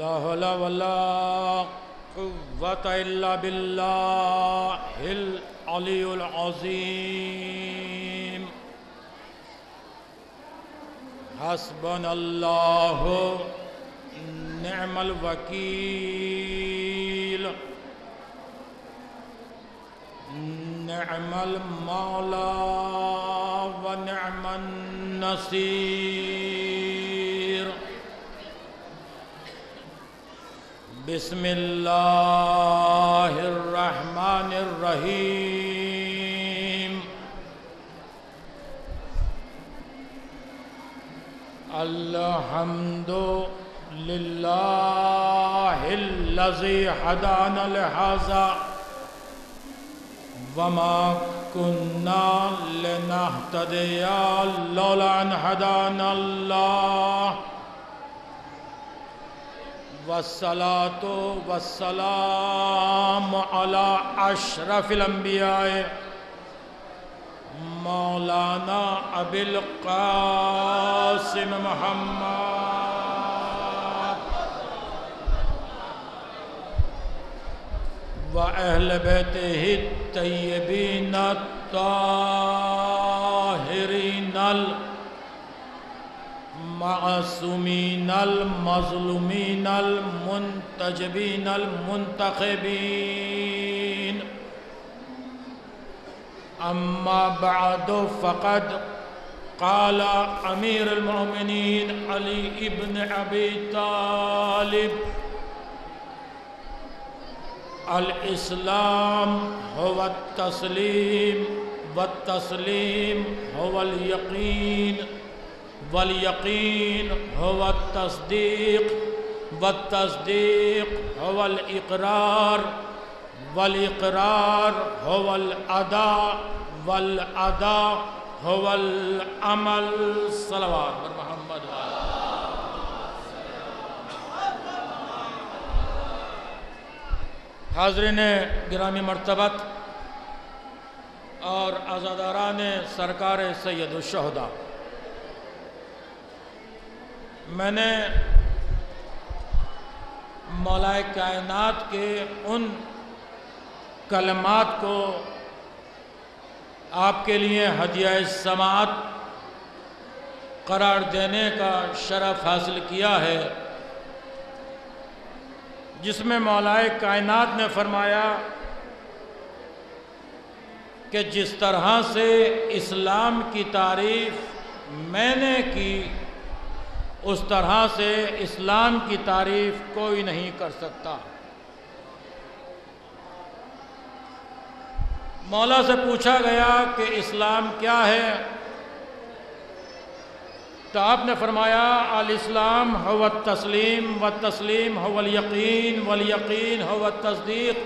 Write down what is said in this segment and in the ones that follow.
لا حول ولا قوة إلا بالله العلي العظيم. حسبنا الله نعم الوكيل نعم المولى ونعم النصير. بسم الله الرحمن الرحيم. الحمد لله الذي هدانا لهذا وما كنا لنهتدي لولا أن هدانا الله. والصلاة والسلام على أشرف الأنبياء مولانا أبي القاسم محمد وأهل بيته الطيبين الطاهرين المعصومين المظلومين المنتجبين المنتخبين. أما بعد فقد قال أمير المؤمنين علي بن أبي طالب: الإسلام هو التسليم والتسليم هو اليقين واليقين هو التصديق والتصديق هو الإقرار والإقرار هو الأداء والأداء هو العمل. صلوات بر محمد. حاضرین گرامی مرتبت اور عزاداران سرکار سید الشہداء، میں نے مولا کائنات کے ان کلمات کو آپ کے لیے ہدیہ سماعت قرار دینے کا شرف حاصل کیا ہے، جس میں مولا کائنات نے فرمایا کہ جس طرح سے اسلام کی تعریف میں نے کی اس طرح سے اسلام کی تعریف کوئی نہیں کر سکتا۔ مولا سے پوچھا گیا کہ اسلام کیا ہے، تو آپ نے فرمایا: الاسلام هو التسلیم والتسلیم هو الیقین والیقین هو التصدیق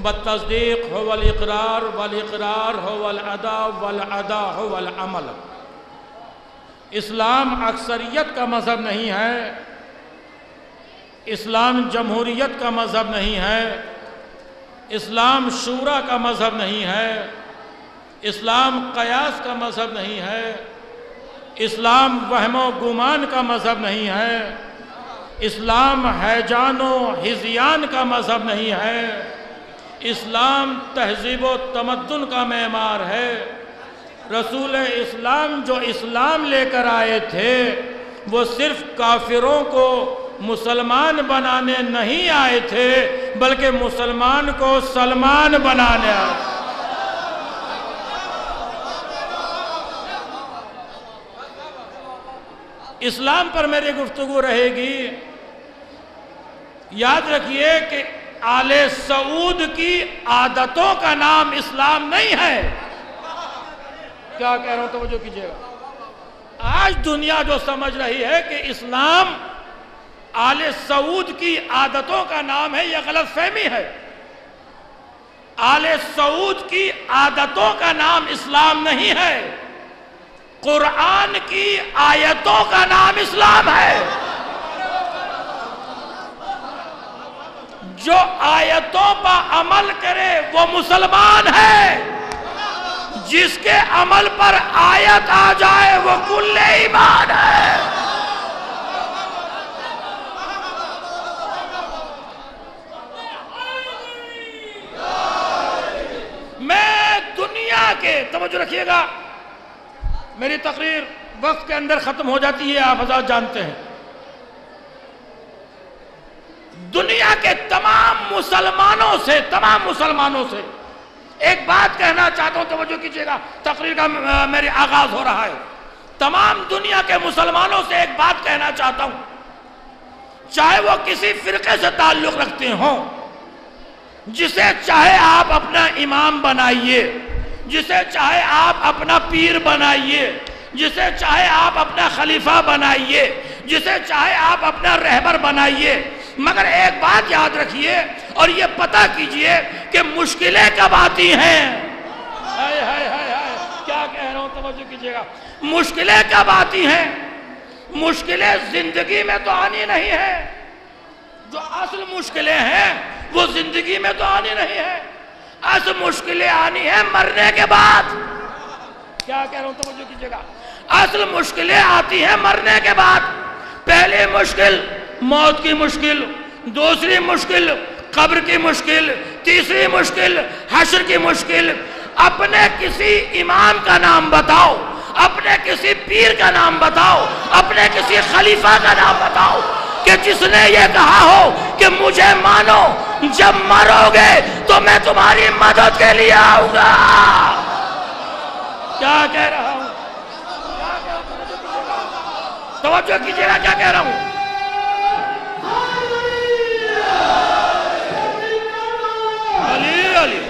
والتصدیق هو الاقرار والاقرار هو الاداء والاداء هو العمل۔ اسلام اکثریت کا مذہب نہیں ہے، اسلام جمہوریت کا مذہب نہیں ہے، اسلام شورا کا مذہب نہیں ہے، اسلام قیاس کا مذہب نہیں ہے، اسلام وہم و گمان کا مذہب نہیں ہے، اسلام ہیجان و ہذیان کا مذہب نہیں ہے، اسلام تہذیب و تمدن کا معمار ہے۔ رسول اسلام جو اسلام لے کر آئے تھے وہ صرف کافروں کو مسلمان بنانے نہیں آئے تھے بلکہ مسلمان کو سلمان بنانے آئے تھے۔ اسلام پر میری گفتگو رہے گی۔ یاد رکھیے کہ آل سعود کی عادتوں کا نام اسلام نہیں ہے۔ کیا کہہ رہا ہوں توجہ کیجئے گا۔ آج دنیا جو سمجھ رہی ہے کہ اسلام آل سعود کی عادتوں کا نام ہے، یہ غلط فہمی ہے۔ آل سعود کی عادتوں کا نام اسلام نہیں ہے، قرآن کی آیتوں کا نام اسلام ہے۔ جو آیتوں پر عمل کرے وہ مسلمان ہے، جس کے عمل پر آیت آ جائے وہ کل ایمان ہے۔ میری تقریر وقت کے اندر ختم ہو جاتی ہے، آپ حضرات جانتے ہیں۔ دنیا کے تمام مسلمانوں سے ایک بات کہنا چاہتا ہوں، توجہ کیجئے گا، تقریر کا میرے آغاز ہو رہا ہے۔ تمام دنیا کے مسلمانوں سے ایک بات کہنا چاہتا ہوں، چاہے وہ کسی فرقے سے تعلق رکھتے ہوں، جسے چاہے آپ اپنا امام بنائیے، جسے چاہے آپ اپنا پیر بنائیے، جسے چاہے آپ اپنا خلیفہ بنائیے، جسے چاہے آپ اپنا رہبر بنائیے، مگر ایک بات یاد رکھیے اور یہ پتہ کیجئے کہ مشکلیں کب آتی ہیں۔ کیا کہہ رہا ہوں، توجہ کیجئے گا، مشکلیں کب آتی ہیں؟ مشکلیں زندگی میں تو آنی نہیں ہے، جو اصل مشکلیں ہیں وہ زندگی میں تو آنی نہیں ہے، اصل مشکلیں آنی ہیں مرنے کے بعد۔ کیا کہہ رہا ہوں، توجہ کیجئے گا، اصل مشکلیں آتی ہیں مرنے کے بعد۔ پہلی مشکل موت کی مشکل، دوسری مشکل قبر کی مشکل، تیسری مشکل حشر کی مشکل۔ اپنے کسی امام کا نام بتاؤ، اپنے کسی پیر کا نام بتاؤ، اپنے کسی خلیفہ کا نام بتاؤ کہ جس نے یہ کہا ہو کہ مجھے مانو، جب مرو گے تو میں تمہاری مدد کے لیے آؤں گا۔ کیا کہہ رہا ہوں، توجہ کیجئے گا کیا کہہ رہا ہوں۔ علی علی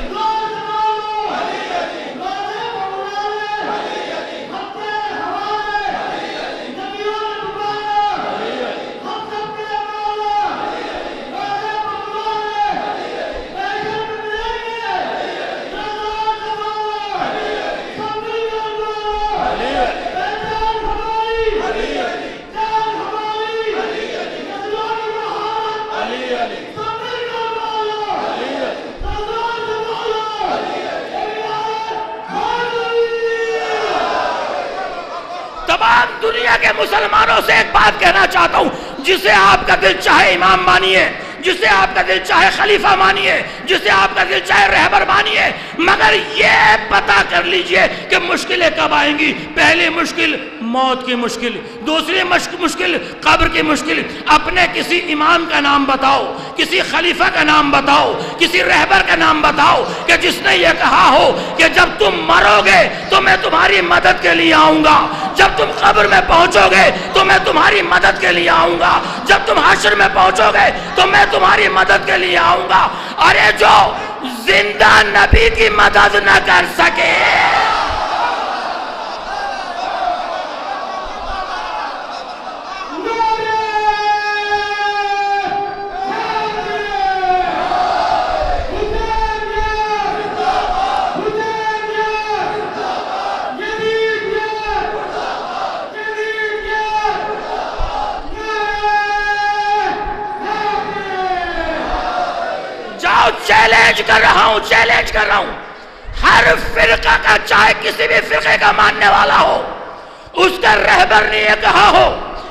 تمام دنیا کے مسلمانوں سے ایک بات کہنا چاہتا ہوں، جسے آپ کا دل چاہے امام مانیے، جسے آپ کا دل چاہے خلیفہ مانیے، جسے آپ کا دل چاہے رہبر مانیے، مگر یہ پتہ کر لیجئے کہ مشکلیں کب آئیں گی۔ پہلی مشکل موت کی مشکل، دوسری مشکل قبر کی مشکل۔ اپنے کسی امام کا نام بتاؤ، کسی خلیفہ کا نام بتاؤ، کسی رہبر کا نام بتاؤ کہ جس نے یہ کہا ہو کہ جب تم مرو گے تو میں تمہاری مدد کے لیے آؤں گا، جب تم قبر میں پہنچو گے تو میں تمہاری مدد کے لیے آؤں گا، جب تم حشر میں پہنچو گے تو میں تمہاری مدد کے لیے آؤں گا۔ ارے جو زندہ نبی کی مدد نہ کر سکے، چیلنج کر رہا ہوں، ہر فرقہ کا، چاہے کسی بھی فرقے کا ماننے والا ہو، اس کا رہبر نے یہ کہا ہو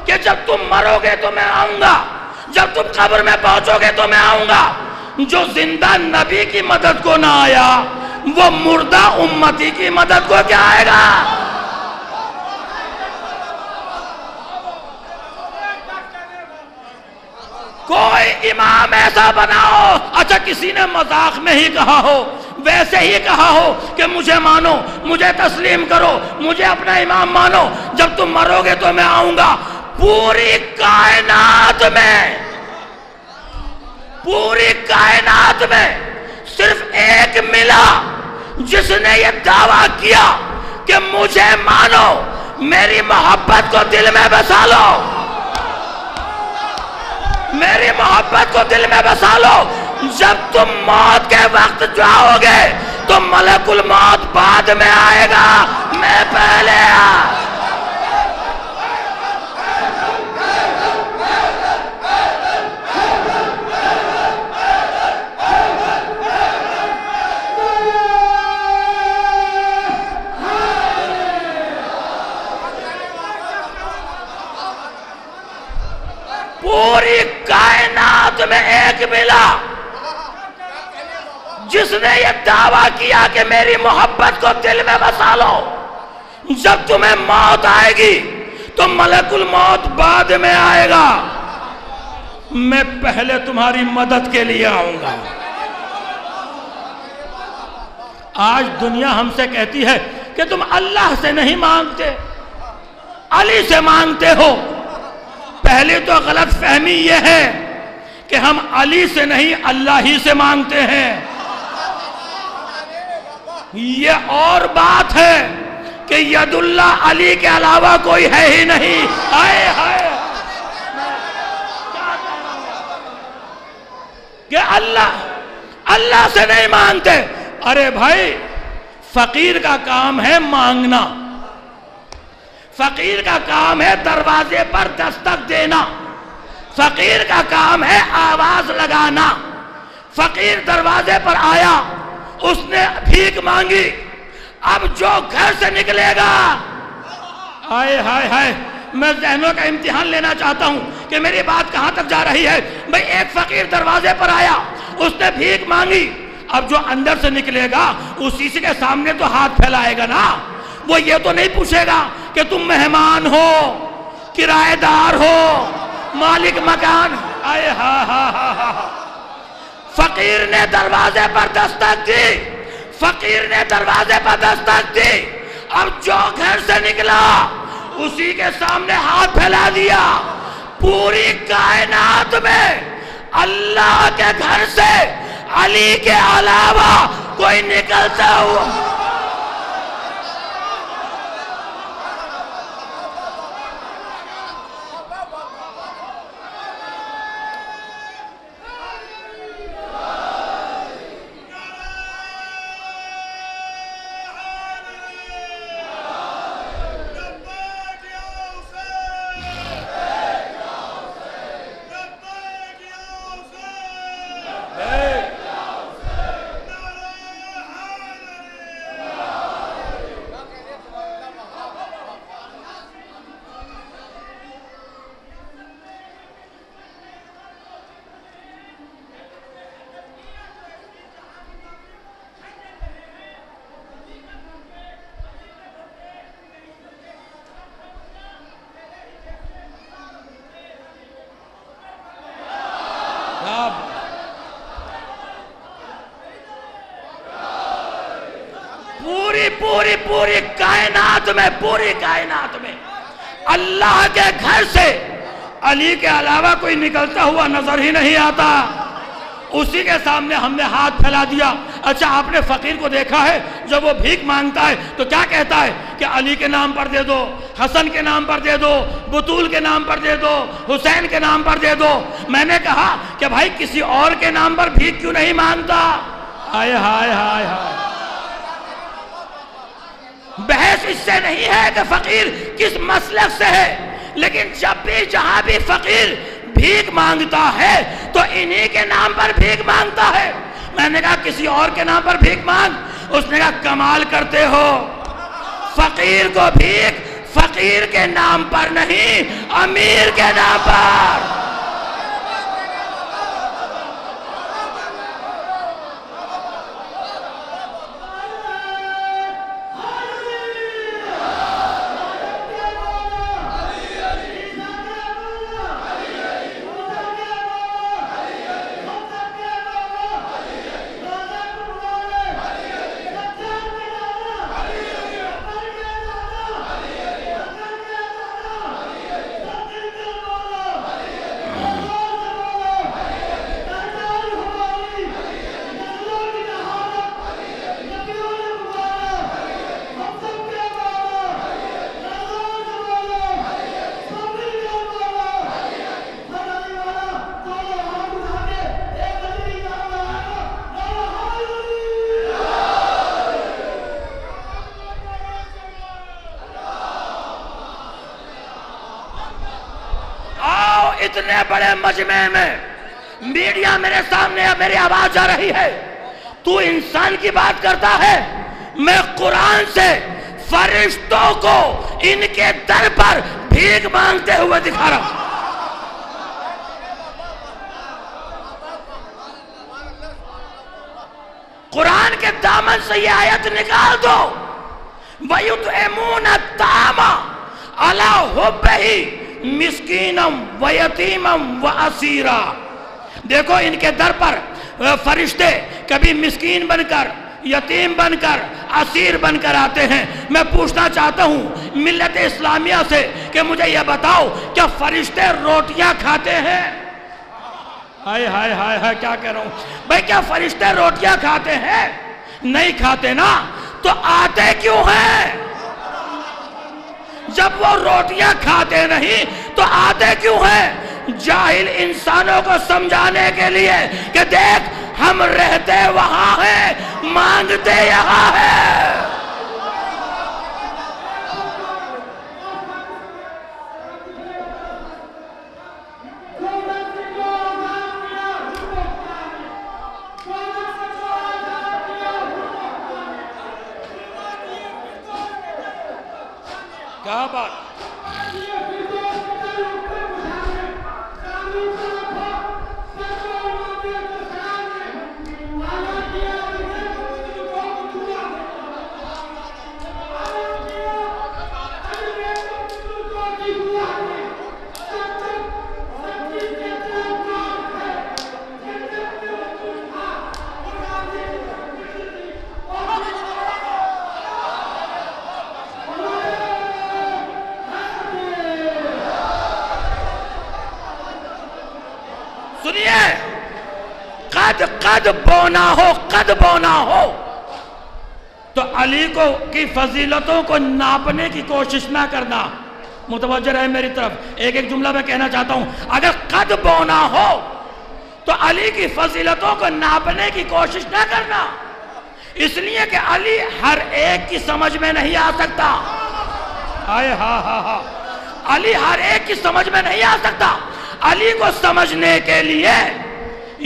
کہ جب تم مرو گے تو میں آؤں گا، جب تم قبر میں پہنچو گے تو میں آؤں گا۔ جو زندہ نبی کی مدد کو نہ آیا، وہ مردہ امتی کی مدد کو کیا آئے گا؟ کوئی امام ایسا بناؤ، اچھا کسی نے مذاق میں ہی کہا ہو، ویسے ہی کہا ہو کہ مجھے مانو، مجھے تسلیم کرو، مجھے اپنا امام مانو، جب تم مرو گے تو میں آؤں گا۔ پوری کائنات میں صرف ایک ملا جس نے یہ دعویٰ کیا کہ مجھے مانو، میری محبت کو دل میں بسا لو، میری محبت کو دل میں بسا لو۔ جب تم موت کے وقت جاؤ گے تو ملک الموت بعد میں آئے گا، میں پہلے پوری کائنات میں ایک ملا جس نے یہ دعویٰ کیا کہ میری محبت کو دل میں بسا لو، جب تمہیں موت آئے گی تو ملک الموت بعد میں آئے گا، میں پہلے تمہاری مدد کے لیے آؤں گا۔ آج دنیا ہم سے کہتی ہے کہ تم اللہ سے نہیں مانگتے، علی سے مانگتے ہو۔ پہلے تو غلط فہمی یہ ہے کہ ہم علی سے نہیں اللہ ہی سے مانگتے ہیں۔ یہ اور بات ہے کہ ید اللہ علی کے علاوہ کوئی ہے ہی نہیں۔ ہائے ہائے کہ اللہ سے نہیں مانگتے۔ ارے بھائی، فقیر کا کام ہے مانگنا، فقیر کا کام ہے دروازے پر دستک دینا، فقیر کا کام ہے آواز لگانا۔ فقیر دروازے پر آیا، اس نے بھیک مانگی، اب جو گھر سے نکلے گا، ہائے ہائے ہائے، میں ذہنوں کا امتحان لینا چاہتا ہوں کہ میری بات کہاں تک جا رہی ہے۔ بھئی ایک فقیر دروازے پر آیا، اس نے بھیک مانگی، اب جو اندر سے نکلے گا اسی کے سامنے تو ہاتھ پھیلائے گا نا۔ وہ یہ تو نہیں پوچھے گا کہ تم مہمان ہو، کرایہ دار ہو، مالک مکان۔ آئے ہا ہا ہا ہا۔ فقیر نے دروازے پر دستک دی، فقیر نے دروازے پر دستک دی، اب جو گھر سے نکلا اسی کے سامنے ہاتھ پھیلا دیا۔ پوری کائنات میں اللہ کے گھر سے علی کے علاوہ کوئی نکلتا ہوا پوری کائنات میں اللہ کے گھر سے علی کے علاوہ کوئی نکلتا ہوا نظر ہی نہیں آتا۔ اسی کے سامنے ہم نے ہاتھ پھیلا دیا۔ اچھا، آپ نے فقیر کو دیکھا ہے جب وہ بھیک مانگتا ہے تو کیا کہتا ہے کہ علی کے نام پر دے دو، حسن کے نام پر دے دو، بطول کے نام پر دے دو، حسین کے نام پر دے دو۔ میں نے کہا کہ بھائی کسی اور کے نام پر بھیک کیوں نہیں مانگتا؟ ہائے ہائے ہائے ہائے۔ بحث اس سے نہیں ہے کہ فقیر کس مسلک سے ہے، لیکن جب بھی جہاں بھی فقیر بھیک مانگتا ہے تو انہی کے نام پر بھیک مانگتا ہے۔ میں نے کہا کسی اور کے نام پر بھیک مانگ، اس نے کہا کمال کرتے ہو، فقیر کو بھیک فقیر کے نام پر نہیں، امیر کے نام پر۔ اتنے بڑے مجمع میں میڈیا میرے سامنے میری آواز آ رہی ہے، تو انسان کی بات کرتا ہے، میں قرآن سے فرشتوں کو ان کے در پر بھیک مانگتے ہوئے دکھا رہا ہوں۔ قرآن کے دامن سے یہ آیت نکال دو، وَيُطْعِمُونَ الطَّعَامَ عَلَىٰ حُبِّهِ مِسْكِینًا وَیَتِیمًا وَأَسِیرًا۔ دیکھو ان کے در پر فرشتے کبھی مسکین بن کر، یتیم بن کر، اسیر بن کر آتے ہیں۔ میں پوچھنا چاہتا ہوں ملت اسلامیہ سے کہ مجھے یہ بتاؤ کیا فرشتے روٹیاں کھاتے ہیں؟ ہائے ہائے ہائے ہائے کیا کہہ رہا ہوں بھئی، کیا فرشتے روٹیاں کھاتے ہیں؟ نہیں کھاتے نا، تو آتے کیوں ہیں؟ جب وہ روٹیاں کھاتے نہیں تو آتے کیوں ہیں؟ جاہل انسانوں کو سمجھانے کے لیے کہ دیکھ ہم رہتے وہاں ہیں، مانگتے یہاں ہیں۔ کیا بات! سنیے، قد بونا ہو تو علی کی فضیلتوں کو ناپنے کی کوشش نہ کرنا۔ متوجہ رہے میری طرف، ایک جملہ میں کہنا چاہتا ہوں، اگر قد بونا ہو تو علی کی فضیلتوں کو ناپنے کی کوشش نہ کرنا، اس لیے کہ علی ہر ایک کی سمجھ میں نہیں آ سکتا۔ علی ہر ایک کی سمجھ میں نہیں آ سکتا۔ علی کو سمجھنے کے لیے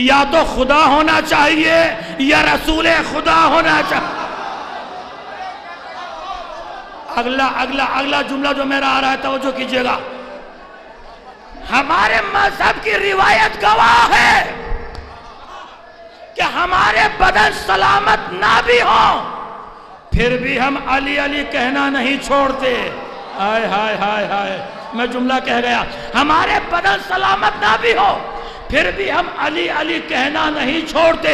یا تو خدا ہونا چاہیے یا رسول خدا ہونا چاہیے۔ اگلا جملہ جو میرا آ رہا ہے توجہ کیجئے گا۔ ہمارے مذہب کی روایت گواہ ہے کہ ہمارے بدن سلامت نہ بھی ہوں پھر بھی ہم علی علی کہنا نہیں چھوڑتے۔ ہائے ہائے ہائے ہائے، میں جملہ کہہ گیا، ہمارے بدن سلامت نہ بھی ہو پھر بھی ہم علی علی کہنا نہیں چھوڑتے۔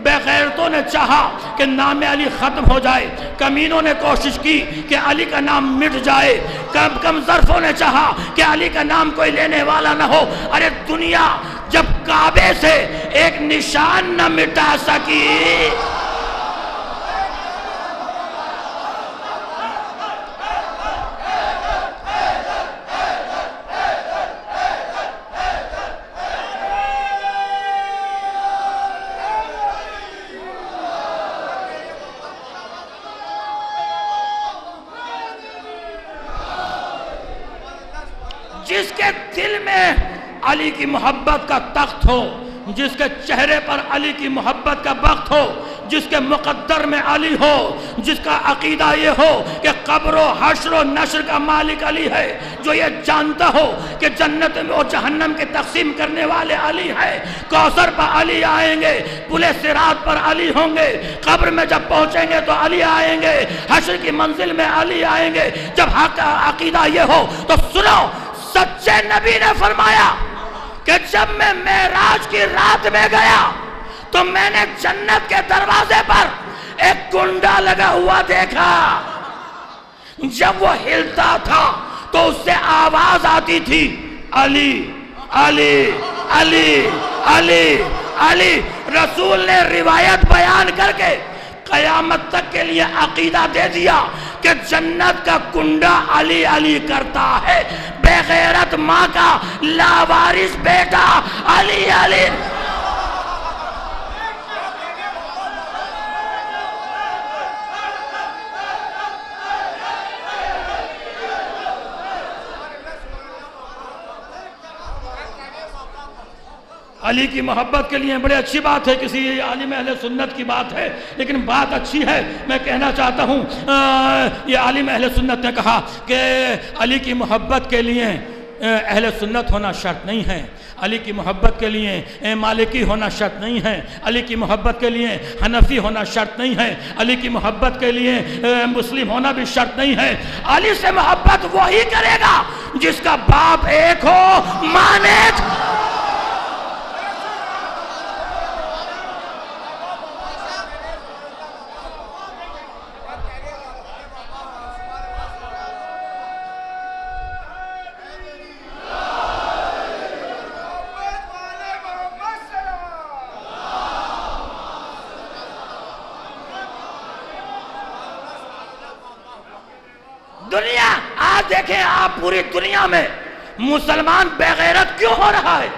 بے غیرتوں نے چاہا کہ نام علی ختم ہو جائے، کمینوں نے کوشش کی کہ علی کا نام مٹ جائے، کم ظرفوں نے چاہا کہ علی کا نام کوئی لینے والا نہ ہو۔ ارے دنیا جب کعبے سے ایک نشان نہ مٹا سکی، جس کے دل میں علی کی محبت کا تخت ہو، جس کے چہرے پر علی کی محبت کا بخت ہو، جس کے مقدر میں علی ہو، جس کا عقیدہ یہ ہو کہ قبر و حشر و نشر کا مالک علی ہے، جو یہ جانتا ہو کہ جنت میں اور جہنم کے تقسیم کرنے والے علی ہے، کوثر پر علی آئیں گے، پل صراط پر علی ہوں گے، قبر میں جب پہنچیں گے تو علی آئیں گے، حشر کی منزل میں علی آئیں گے۔ جب حق عقیدہ یہ ہو تو سنو، سچے نبی نے فرمایا کہ جب میں معراج کی رات میں گیا تو میں نے جنت کے دروازے پر ایک کنڈا لگا ہوا دیکھا۔ جب وہ ہلتا تھا تو اس سے آواز آتی تھی، علی علی علی علی علی۔ رسول نے روایت بیان کر کے قیامت تک کے لیے عقیدہ دے دیا کہ جنت کا کنڈا علی علی کرتا ہے۔ بے غیرت ماں کا لاوارث بیٹا علی علی۔ علی کی محبت کے لیے بڑی اچھی بات ہے، کسی عالم اہل سنت کی بات ہے، لیکن بات اچھی ہے۔ میں کہنا چاہتا ہوں یہ عالم اہل سنت نے کہا کہ علی کی محبت کے لیے اہل سنت ہونا شرط نہیں ہے، علی کی محبت کے لیے مالکی ہونا شرط نہیں ہے، علی کی محبت کے لیے حنفی ہونا شرط نہیں ہے، علی کی محبت کے لیے مسلم ہونا بھی شرط نہیں ہے۔ علی سے محبت وہی کرے گا جس کا باپ ایک ہو، ماں ایک۔ دنیا آج دیکھیں آپ پوری دنیا میں مسلمان بے غیرت کیوں ہو رہا ہے؟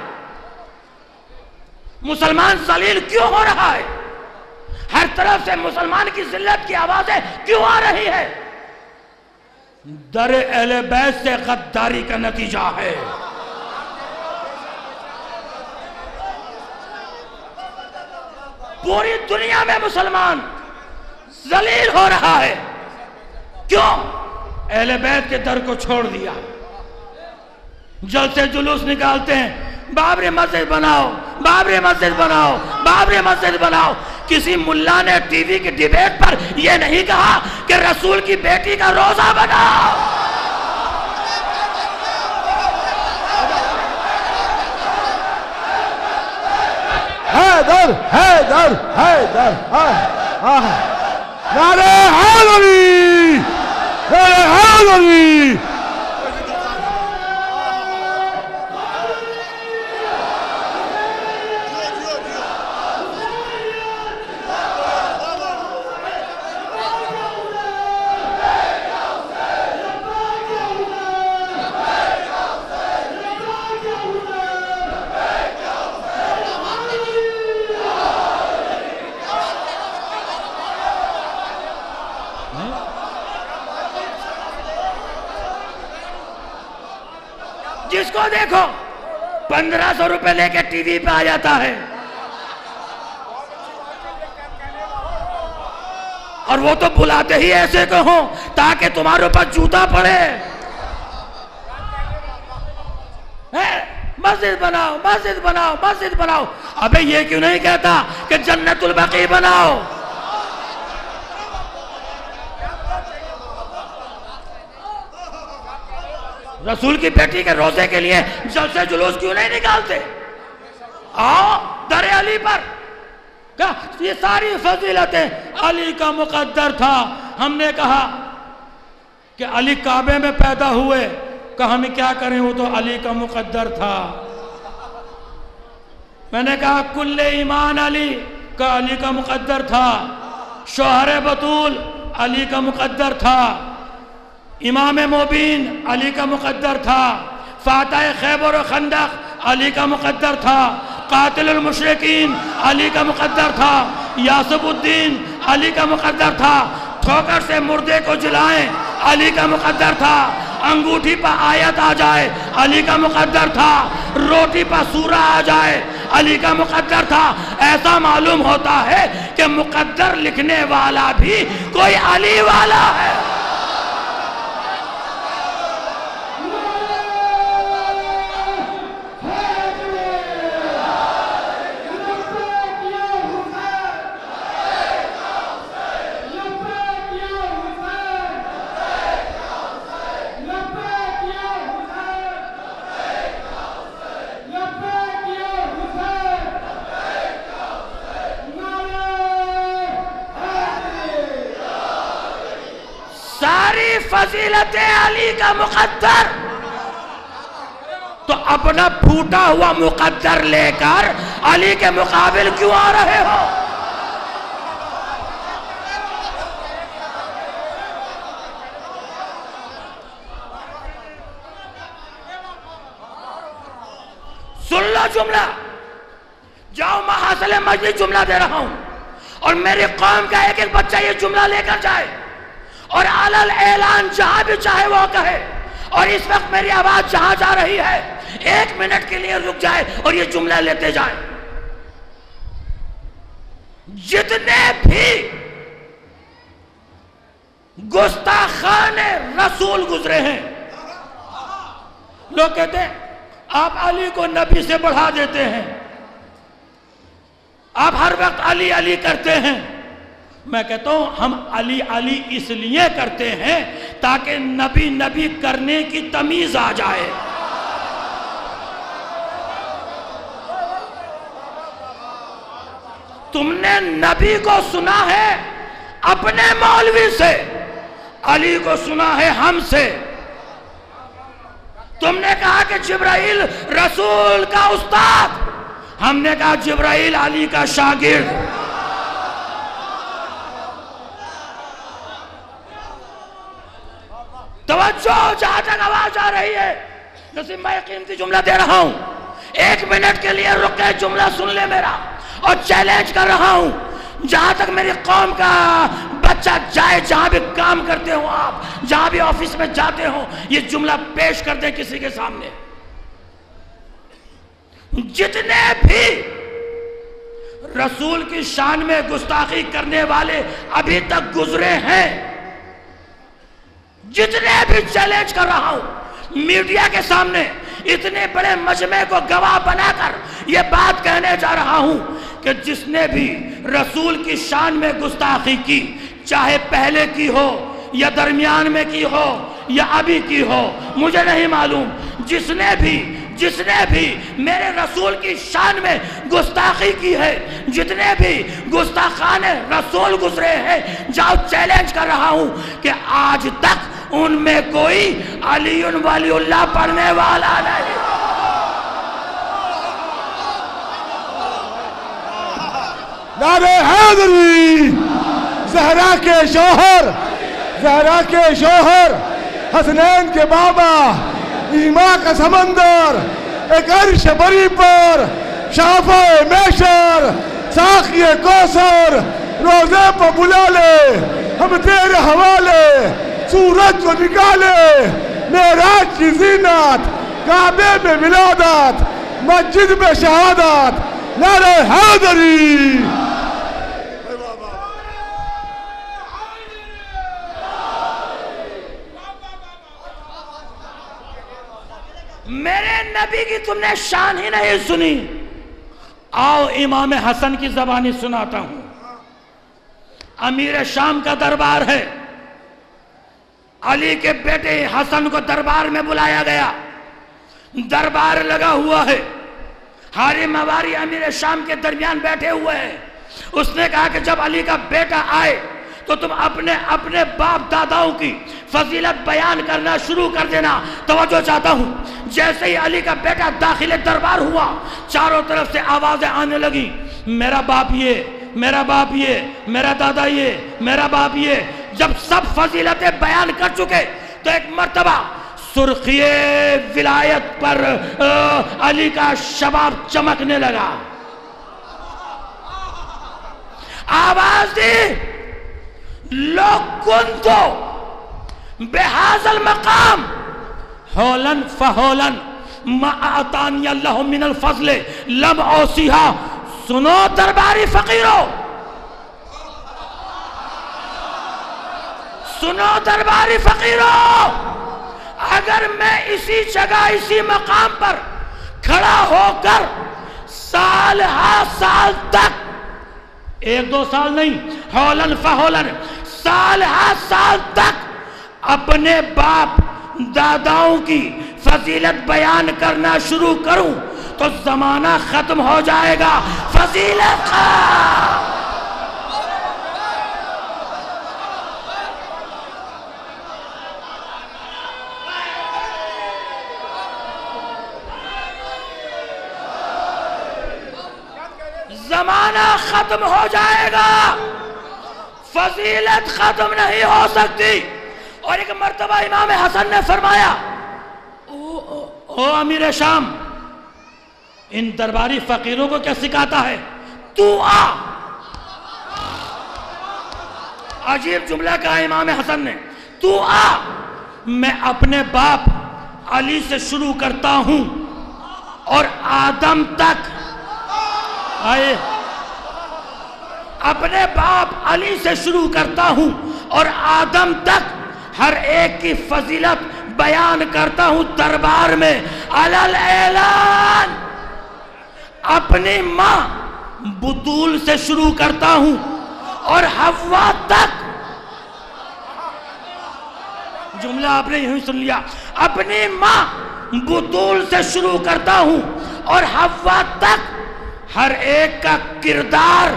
مسلمان ذلیل کیوں ہو رہا ہے؟ ہر طرف سے مسلمان کی ذلت کی آوازیں کیوں آ رہی ہے؟ در اہل بیت سے غداری کا نتیجہ ہے۔ پوری دنیا میں مسلمان ذلیل ہو رہا ہے، کیوں؟ اہل بیت کے در کو چھوڑ دیا، جلسے جلوس نکالتے ہیں، بابری مسجد بناؤ، بابری مسجد بناؤ، بابری مسجد بناؤ۔ کسی ملا نے ٹی وی کی ڈیبیٹ پر یہ نہیں کہا کہ رسول کی بیٹی کا روزہ بناؤ۔ حیدر حیدر حیدر نعرہ حیدری، نعرہ حیدری۔ جس کو دیکھو 1500 روپے لے کے ٹی وی پہ آ جاتا ہے، اور وہ تو بلاتے ہی ایسے کہوں تاکہ تمہارے اوپر جوتا پڑے۔ مسجد بناؤ، مسجد بناؤ، مسجد بناؤ۔ ابے یہ کیوں نہیں کہتا کہ جنت البقیع بناؤ؟ رسول کی بیٹی کے روزے کے لیے جلسے جلوس کیوں نہیں نکالتے؟ آؤ در علی پر، کیا یہ ساری فضیلتیں علی کا مقدر تھا۔ ہم نے کہا کہ علی کعبے میں پیدا ہوئے، کہ ہمیں کیا کریں، وہ تو علی کا مقدر تھا۔ میں نے کہا کل ایمان علی کا علی کا مقدر تھا، شوہر بطول علی کا مقدر تھا، امام مبین علی کا مقدر تھا، فاتح خیبر و خندق علی کا مقدر تھا، قاتل المشرکین علی کا مقدر تھا، یاسب الدین علی کا مقدر تھا، ٹھوکر سے مردے کو جلائیں علی کا مقدر تھا، انگوٹھی پر آیت آ جائے علی کا مقدر تھا، روٹی پر سورہ آ جائے علی کا مقدر تھا۔ ایسا معلوم ہوتا ہے کہ مقدر لکھنے والا بھی کوئی علی والا ہے۔ ساری فضیلت علی کا مقدر، تو اپنا پھوٹا ہوا مقدر لے کر علی کے مقابل کیوں آ رہے ہو؟ سن لو جملہ، جاؤ محاصل مجلس جملہ دے رہا ہوں، اور میری قوم کا ایک ایک بچہ یہ جملہ لے کر جائے، اور علل اعلان جہاں بھی چاہے وہ کہے، اور اس وقت میری آواز جہاں جا رہی ہے 1 منٹ کے لیے رک جائے اور یہ جملہ لیتے جائے۔ جتنے بھی گستاخان رسول گزرے ہیں، لوگ کہتے ہیں آپ علی کو نبی سے بڑھا دیتے ہیں، آپ ہر وقت علی علی کرتے ہیں۔ میں کہتا ہوں ہم علی علی اس لیے کرتے ہیں تاکہ نبی نبی کرنے کی تمیز آ جائے۔ تم نے نبی کو سنا ہے اپنے مولوی سے، علی کو سنا ہے ہم سے۔ تم نے کہا کہ جبرائیل رسول کا استاد، ہم نے کہا جبرائیل علی کا شاگرد۔ توجہ جہاں تک آواز آ رہی ہے، نصیب میں قیمتی جملہ دے رہا ہوں، 1 منٹ کے لیے رک کے جملہ سن لے میرا، اور چیلنج کر رہا ہوں جہاں تک میری قوم کا بچہ جائے، جہاں بھی کام کرتے ہو آپ، جہاں بھی آفس میں جاتے ہو، یہ جملہ پیش کر دیں کسی کے سامنے۔ جتنے بھی رسول کی شان میں گستاخی کرنے والے ابھی تک گزرے ہیں، جتنے بھی چیلنج کر رہا ہوں میڈیا کے سامنے، اتنے بڑے مجمع کو گواہ بنا کر یہ بات کہنے جا رہا ہوں کہ جس نے بھی رسول کی شان میں گستاخی کی، چاہے پہلے کی ہو یا درمیان میں کی ہو یا ابھی کی ہو، مجھے نہیں معلوم، جس نے بھی میرے رسول کی شان میں گستاخی کی ہے، جتنے بھی گستاخان رسول گزرے ہیں، جاؤ چیلنج کر رہا ہوں کہ آج تک ان میں کوئی علی ولی اللہ پڑھنے والا نہیں۔ نعرہ حیدری، زہرا کے شوہر، زہرا کے شوہر، حسنین کے بابا، ایمان کا سمندر، ایک عرش بری پر شافع میشر، ساقی کوثر، روزے پہ بلا لے ہم تیرے حوالے، سورج کو نکالے معراج کی زینت، کعبے میں ولادت، مسجد میں شہادت، نعرہ حیدری۔ میرے نبی کی تم نے شان ہی نہیں سنی، آؤ امام حسن کی زبانی سناتا ہوں۔ امیر شام کا دربار ہے، علی کے بیٹے حسن کو دربار میں بلایا گیا، دربار لگا ہوا ہے، حارم مواری امیر شام کے درمیان بیٹھے ہوئے ہیں۔ اس نے کہا کہ جب علی کا بیٹا آئے تو تم اپنے باپ داداؤں کی فضیلت بیان کرنا شروع کر دینا۔ توجہ چاہتا ہوں، جیسے ہی علی کا بیٹا داخل دربار ہوا، چاروں طرف سے آوازیں آنے لگی، میرا باپ یہ، میرا باپ یہ، میرا دادا یہ، میرا باپ یہ۔ جب سب فضیلتیں بیان کر چکے تو ایک مرتبہ سرخی ولایت پر علی کا شباب چمکنے لگا، آواز دی، لوگ کنتو بہذا المقام ہولن فہولن ما اعطانی اللہ من الفضل لم اوسیہا۔ سنو درباری فقیرو، سنو درباری فقیرو، اگر میں اسی جگہ اسی مقام پر کھڑا ہو کر سال ہا سال تک، 1-2 سال نہیں، ہولن فہولن، سال ہا سال تک اپنے باپ داداؤں کی فضیلت بیان کرنا شروع کروں تو زمانہ ختم ہو جائے گا فضیلت کا۔ زمانہ ختم ہو جائے گا، فضیلت ختم نہیں ہو سکتی۔ اور ایک مرتبہ امام حسن نے فرمایا، او امیر شام، ان درباری فقیروں کو کیا سکھاتا ہے؟ تو آ۔ عجیب جملہ کہا امام حسن نے، تو آ، میں اپنے باپ علی سے شروع کرتا ہوں اور آدم تک، آئے، اپنے باپ علی سے شروع کرتا ہوں اور آدم تک ہر ایک کی فضیلت بیان کرتا ہوں دربار میں علل اعلان، اپنی ماں بطول سے شروع کرتا ہوں اور حوا تک، جملہ آپ نے یوں سن لیا، اپنی ماں بطول سے شروع کرتا ہوں اور حوا تک ہر ایک کا کردار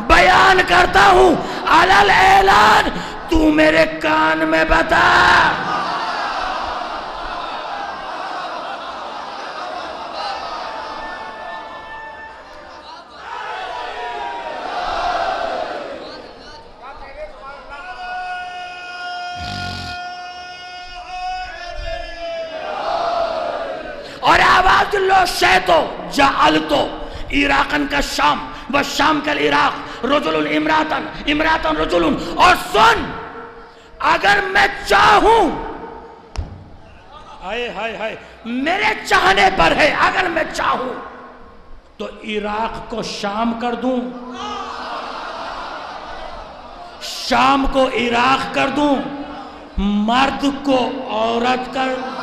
بیان کرتا ہوں علل اعلان، تو میرے کان میں بتا۔ اور آواز لو شیطو جعلتو عراقن کا شام و شام کا العراق، رجل امراتن امراتن رجل، اور سن اگر میں چاہوں، ہائے ہائے ہائے میرے چاہنے پر ہے، اگر میں چاہوں تو عراق کو شام کر دوں، شام کو عراق کر دوں، مرد کو عورت کر دوں۔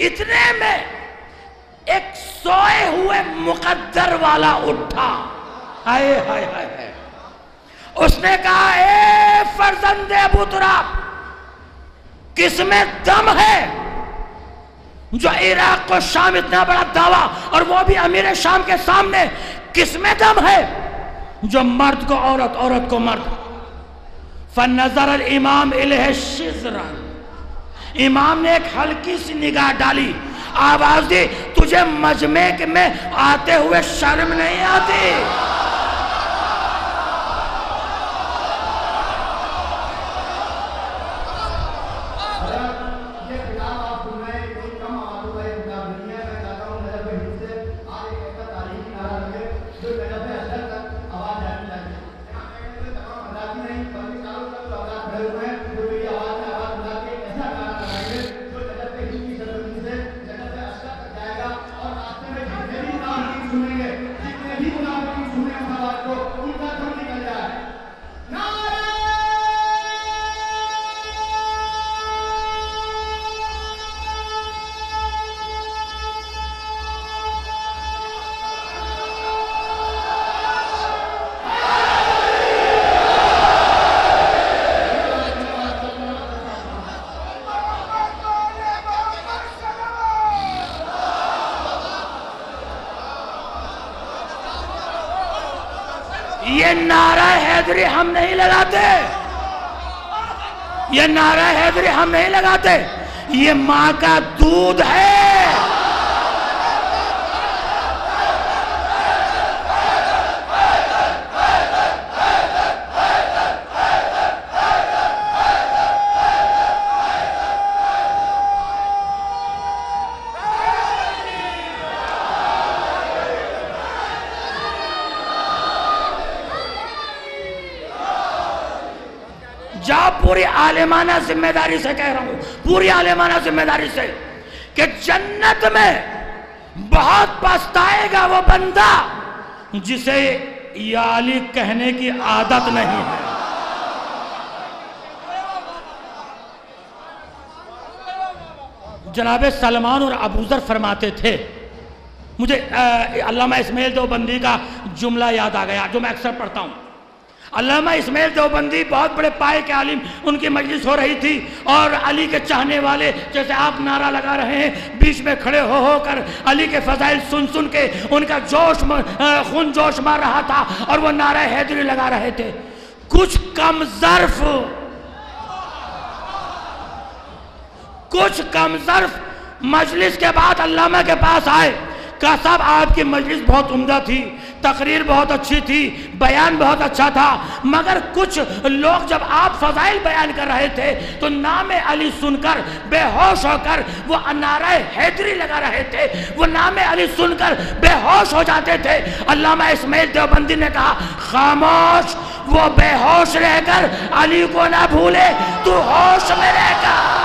اتنے میں ایک سوئے ہوئے مقدر والا اٹھا، ہائے ہائے ہائے، اس نے کہا اے فرزند ابو تراب، کس میں دم ہے جو عراق کو شام اتنا بڑا دعویٰ، اور وہ بھی امیر شام کے سامنے، کس میں دم ہے جو مرد کو عورت، عورت کو مرد؟ فنظر الامام الیہ شزرا، امام نے ایک ہلکی سی نگاہ ڈالی، آواز دی، تجھے مجمع میں آتے ہوئے شرم نہیں آتی؟ یہ نعرہ حیدری ہم نہیں لگاتے، یہ نعرہ حیدری ہم نہیں لگاتے، یہ ماں کا دودھ ہے۔ جا پوری عالمانہ ذمہ داری سے کہہ رہا ہوں، پوری عالمانہ ذمہ داری سے، کہ جنت میں بہت پچھتائے گا وہ بندہ جسے یا علی کہنے کی عادت نہیں ہے۔ جناب سلمان اور ابوذر فرماتے تھے، مجھے علامہ اسماعیل دیوبندی کا جملہ یاد آ گیا جو میں اکثر پڑھتا ہوں۔ علامہ اسماعیل دیوبندی بہت بڑے پائے کے عالم، ان کی مجلس ہو رہی تھی اور علی کے چاہنے والے جیسے آپ نعرہ لگا رہے ہیں بیچ میں کھڑے ہو کر علی کے فضائل سن سن کے ان کا جوش خون جوش مار رہا تھا اور وہ نعرہ حیدری لگا رہے تھے۔ کچھ کم ظرف مجلس کے بعد علامہ کے پاس آئے، کہا صاحب آپ کی مجلس بہت عمدہ تھی، تقریر بہت اچھی تھی، بیان بہت اچھا تھا، مگر کچھ لوگ جب آپ فضائل بیان کر رہے تھے تو نام علی سن کر بے ہوش ہو کر وہ نعرہ حیدری لگا رہے تھے، وہ نام علی سن کر بے ہوش ہو جاتے تھے۔ علامہ اسماعیل دیوبندی نے کہا خاموش، وہ بے ہوش رہ کر علی کو نہ بھولے، تو ہوش میں رہ کر۔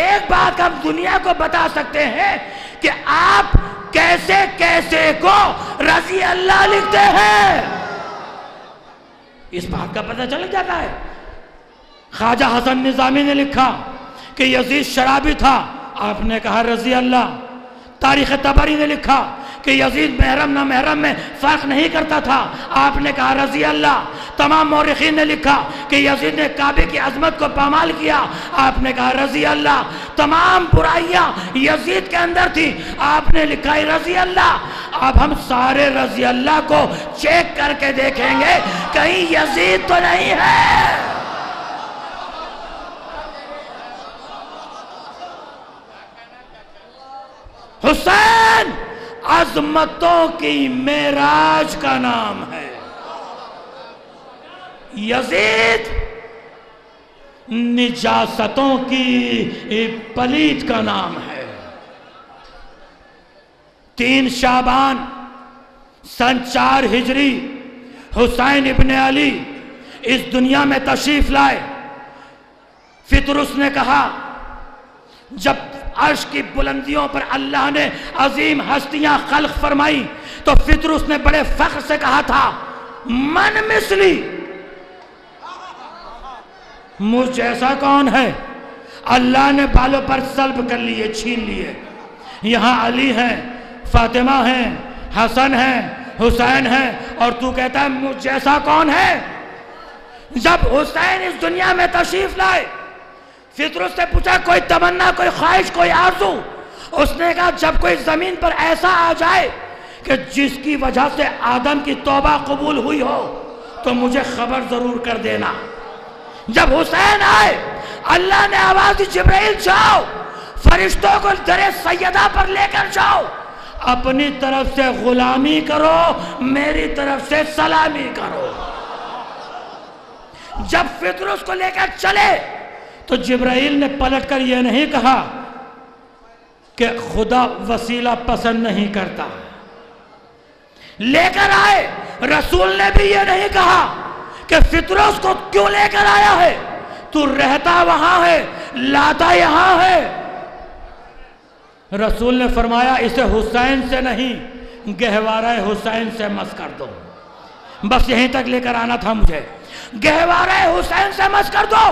ایک بات ہم دنیا کو بتا سکتے ہیں کہ آپ کیسے کیسے کو رضی اللہ لکھتے ہیں، اس بات کا پتہ چل جاتا ہے۔ خواجہ حسن نظامی نے لکھا کہ یزید شرابی تھا، آپ نے کہا رضی اللہ۔ تاریخ طبری نے لکھا کہ یزید محرم نہ محرم میں فرق نہیں کرتا تھا، آپ نے کہا رضی اللہ۔ تمام مورخین نے لکھا کہ یزید نے کعبے کی عظمت کو پامال کیا، آپ نے کہا رضی اللہ۔ تمام برائیاں یزید کے اندر تھی، آپ نے لکھا رضی اللہ۔ اب ہم سارے رضی اللہ کو چیک کر کے دیکھیں گے کہیں یزید تو نہیں ہے۔ حسین عظمتوں کی معراج کا نام ہے، یزید نجاستوں کی پلید کا نام ہے۔ 3 شعبان سن 4 ہجری حسین ابن علی اس دنیا میں تشریف لائے۔ فطرس نے کہا، جب عرش کی بلندیوں پر اللہ نے عظیم ہستیاں خلق فرمائی تو فطرس نے بڑے فخر سے کہا تھا، من مثلی، مجھ جیسا کون ہے؟ اللہ نے بالوں پر سلب کر لیے، چھین لیے۔ یہاں علی ہیں، فاطمہ ہیں، حسن ہیں، حسین ہیں، اور تو کہتا ہے مجھ جیسا کون ہے؟ جب حسین اس دنیا میں تشریف لائے، فطرس سے پوچھا کوئی تمنا، کوئی خواہش، کوئی آرزو؟ اس نے کہا جب کوئی زمین پر ایسا آ جائے کہ جس کی وجہ سے آدم کی توبہ قبول ہوئی ہو تو مجھے خبر ضرور کر دینا۔ جب حسین آئے، اللہ نے آواز دی، جبرائیل جاؤ، فرشتوں کو در سیدہ پر لے کر جاؤ، اپنی طرف سے غلامی کرو، میری طرف سے سلامی کرو۔ جب فطرس کو لے کر چلے تو جبرائیل نے پلٹ کر یہ نہیں کہا کہ خدا وسیلہ پسند نہیں کرتا، لے کر آئے۔ رسول نے بھی یہ نہیں کہا کہ فطرس کو کیوں لے کر آیا ہے، تو رہتا وہاں ہے، لاتا یہاں ہے۔ رسول نے فرمایا اسے حسین سے نہیں، گہوارہ حسین سے مس کر دو۔ بس یہیں تک لے کر آنا تھا مجھے، گہوارہ حسین سے مس کر دو۔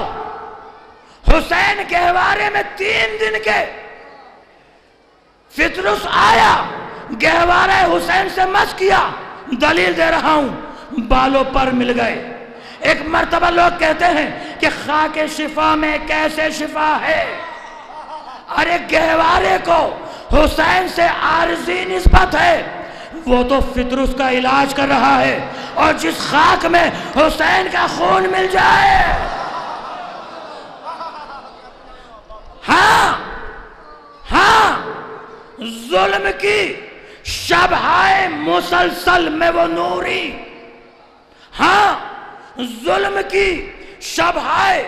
حسین گہوارے میں 3 دن کے، فطرس آیا، گہوارہ حسین سے مس کیا، دلیل دے رہا ہوں، بالوں پر مل گئے۔ ایک مرتبہ لوگ کہتے ہیں کہ خاک شفا میں کیسے شفا ہے، ارے گہوارے کو حسین سے عارضی نسبت ہے، وہ تو فطرس کا علاج کر رہا ہے، اور جس خاک میں حسین کا خون مل جائے، ہاں ظلم کی شبہائے مسلسل میں وہ نوری، ہاں ظلم کی شبہائے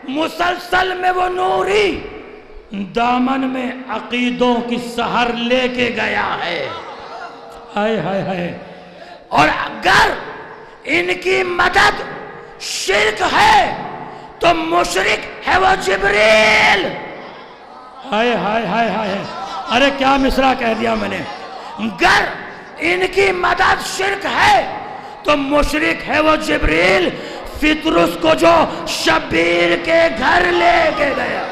مسلسل میں وہ نوری، دامن میں عقیدوں کی سحر لے کے گیا ہے۔ ہائے ہائے ہائے، اور اگر ان کی مدد شرک ہے تو مشرک ہے وہ جبریل۔ ہائے ہائے ہائے ہائے، ارے کیا مصرع کہہ دیا میں نے۔ اگر ان کی مدد شرک ہے تو مشرک ہے وہ جبریل، فطرس کو جو شبیر کے گھر لے کے گیا۔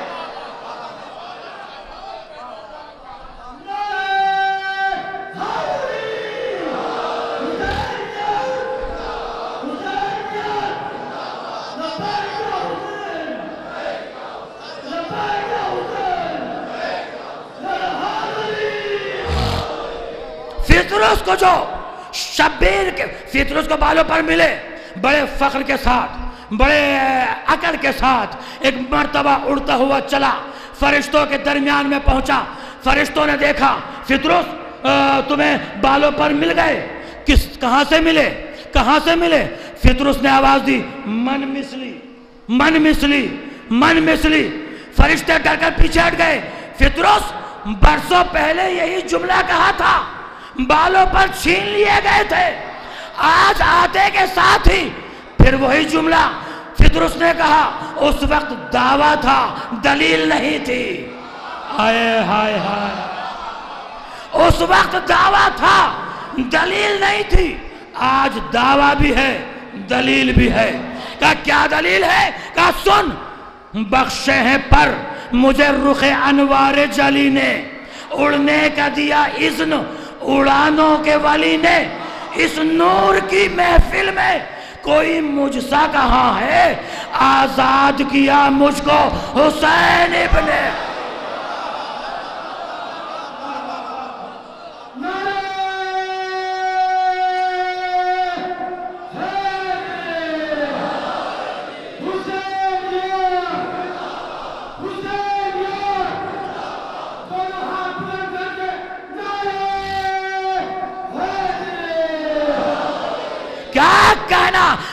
فطرس کو جو شبیر کے، فطرس کو بالوں پر ملے، بڑے فخر کے ساتھ، بڑے عقل کے ساتھ ایک مرتبہ اڑتا ہوا چلا، فرشتوں کے درمیان میں پہنچا۔ فرشتوں نے دیکھا فطرس تمہیں بالوں پر مل گئے، کہاں سے ملے، کہاں سے ملے؟ فطرس نے آواز دی، من مثلی، من مثلی، من مثلی۔ فرشتے ڈر کر پیچھے ہٹ گئے۔ فطرس برسوں پہلے یہی جملہ کہا تھا، بالوں پر چھین لیے گئے تھے، آج آتے کے ساتھ ہی پھر وہی جملہ۔ پھر اس نے کہا اس وقت دعویٰ تھا دلیل نہیں تھی. ہائے ہائے ہائے. اس وقت دعویٰ تھا دلیل نہیں تھی. آج دعویٰ بھی ہے دلیل بھی ہے. کہا کیا دلیل ہے؟ کہا سن. بخشے ہیں پر مجھے رخ انوار جلی نے، اڑنے کا دیا اذن اڑانوں کے ولی نے. اس نور کی محفل میں کوئی مجھ سا کہاں ہے، آزاد کیا مجھ کو حسین ابن.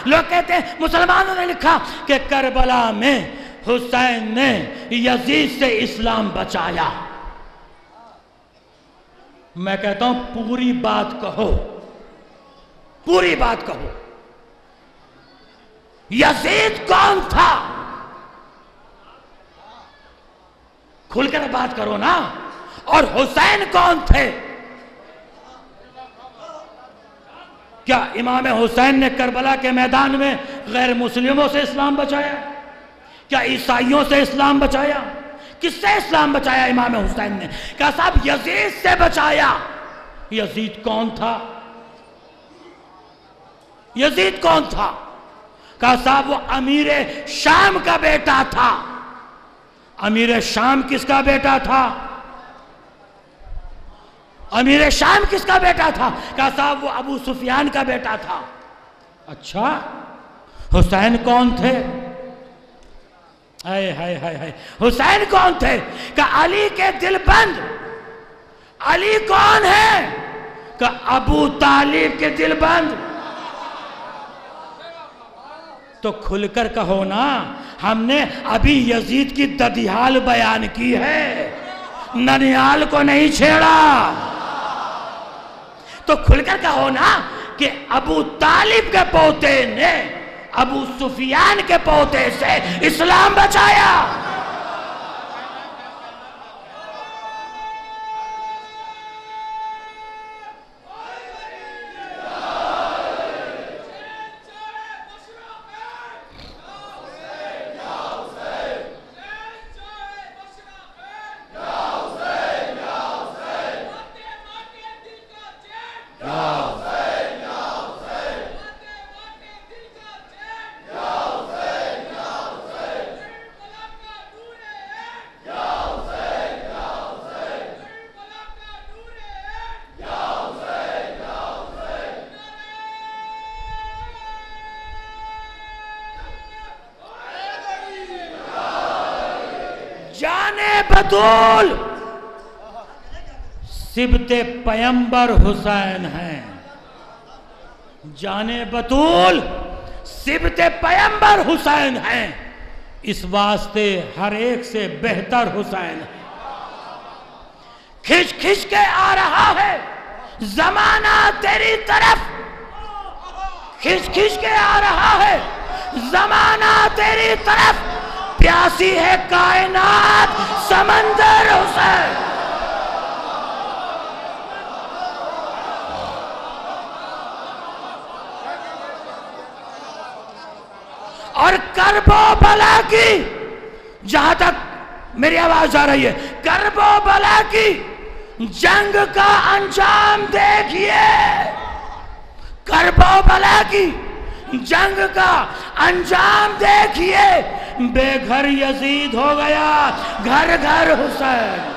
لوگ کہتے ہیں مسلمانوں نے لکھا کہ کربلا میں حسین نے یزید سے اسلام بچایا. میں کہتا ہوں پوری بات کہو، پوری بات کہو. یزید کون تھا؟ کھل کر بات کرو نا. اور حسین کون تھے؟ کیا امام حسین نے کربلا کے میدان میں غیر مسلموں سے اسلام بچایا؟ کیا عیسائیوں سے اسلام بچایا؟ کس سے اسلام بچایا امام حسین نے؟ کہا صاحب یزید سے بچایا. یزید کون تھا؟ یزید کون تھا؟ کہا صاحب وہ امیر شام کا بیٹا تھا. امیر شام کس کا بیٹا تھا؟ امیر شام کس کا بیٹا تھا؟ کہا صاحب وہ ابو سفیان کا بیٹا تھا. اچھا حسین کون تھے؟ ہائے ہائے ہائے ہائے. حسین کون تھے؟ کہا علی کے دل بند. علی کون ہے؟ کہا ابو طالب کے دل بند. تو کھل کر کہو نا. ہم نے ابھی یزید کی ددیال بیان کی ہے، ننیال کو نہیں چھیڑا. تو کھل کر کہو نا کہ ابو طالب کے پوتے نے ابو سفیان کے پوتے سے اسلام بچایا. بطول سبت پیمبر حسین ہیں. جانے بطول سبت پیمبر حسین ہیں. اس واسطے ہر ایک سے بہتر حسین ہے. کھچ کھچ کے آ رہا ہے زمانہ تیری طرف. کھچ کھچ کے آ رہا ہے زمانہ تیری طرف. پیاسی ہے کائنات سمندر حسین. اور کرب و بلا کی، جہاں تک میری آواز آ رہی ہے، کرب و بلا کی جنگ کا انجام دیکھیے. کرب و بلا کی جنگ کا انجام دیکھیے. بے گھر یزید ہو گیا، گھر گھر حسین.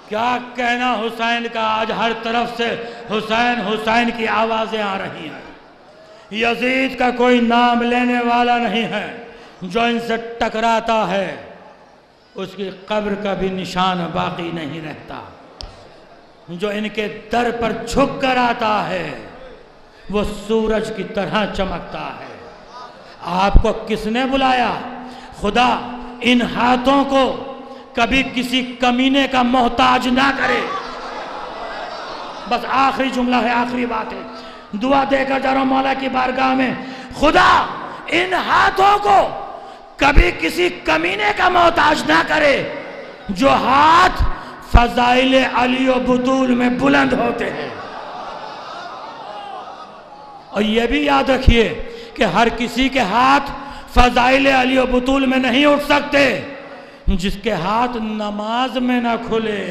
کیا کہنا حسین کا، آج ہر طرف سے حسین حسین کی آوازیں آ رہی ہیں۔ یزید کا کوئی نام لینے والا نہیں ہے، جو ان سے ٹکراتا ہے اس کی قبر کا بھی نشان باقی نہیں رہتا، جو ان کے در پر جھک کر آتا ہے وہ سورج کی طرح چمکتا ہے۔ آپ کو کس نے بلایا؟ خدا ان ہاتھوں کو کبھی کسی کمینے کا محتاج نہ کرے۔ بس آخری جملہ ہے، آخری بات ہے، دعا دے کر جا رہا ہوں مولا کی بارگاہ میں، خدا ان ہاتھوں کو کبھی کسی کمینے کا محتاج نہ کرے جو ہاتھ فضائل علی و بطول میں بلند ہوتے ہیں۔ اور یہ بھی یاد رکھیے کہ ہر کسی کے ہاتھ فضائل علی و بطول میں نہیں اٹھ سکتے جس کے ہاتھ نماز میں نہ کھلے۔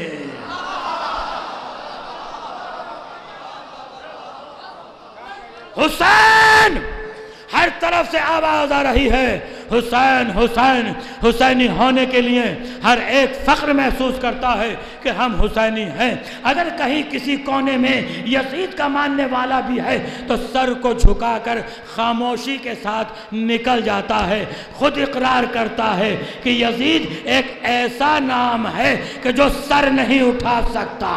حسین، ہر طرف سے آواز آ رہی ہے، حسین حسین۔ حسینی ہونے کے لیے ہر ایک فخر محسوس کرتا ہے کہ ہم حسینی ہیں۔ اگر کہیں کسی کونے میں یزید کا ماننے والا بھی ہے تو سر کو جھکا کر خاموشی کے ساتھ نکل جاتا ہے، خود اقرار کرتا ہے کہ یزید ایک ایسا نام ہے کہ جو سر نہیں اٹھا سکتا۔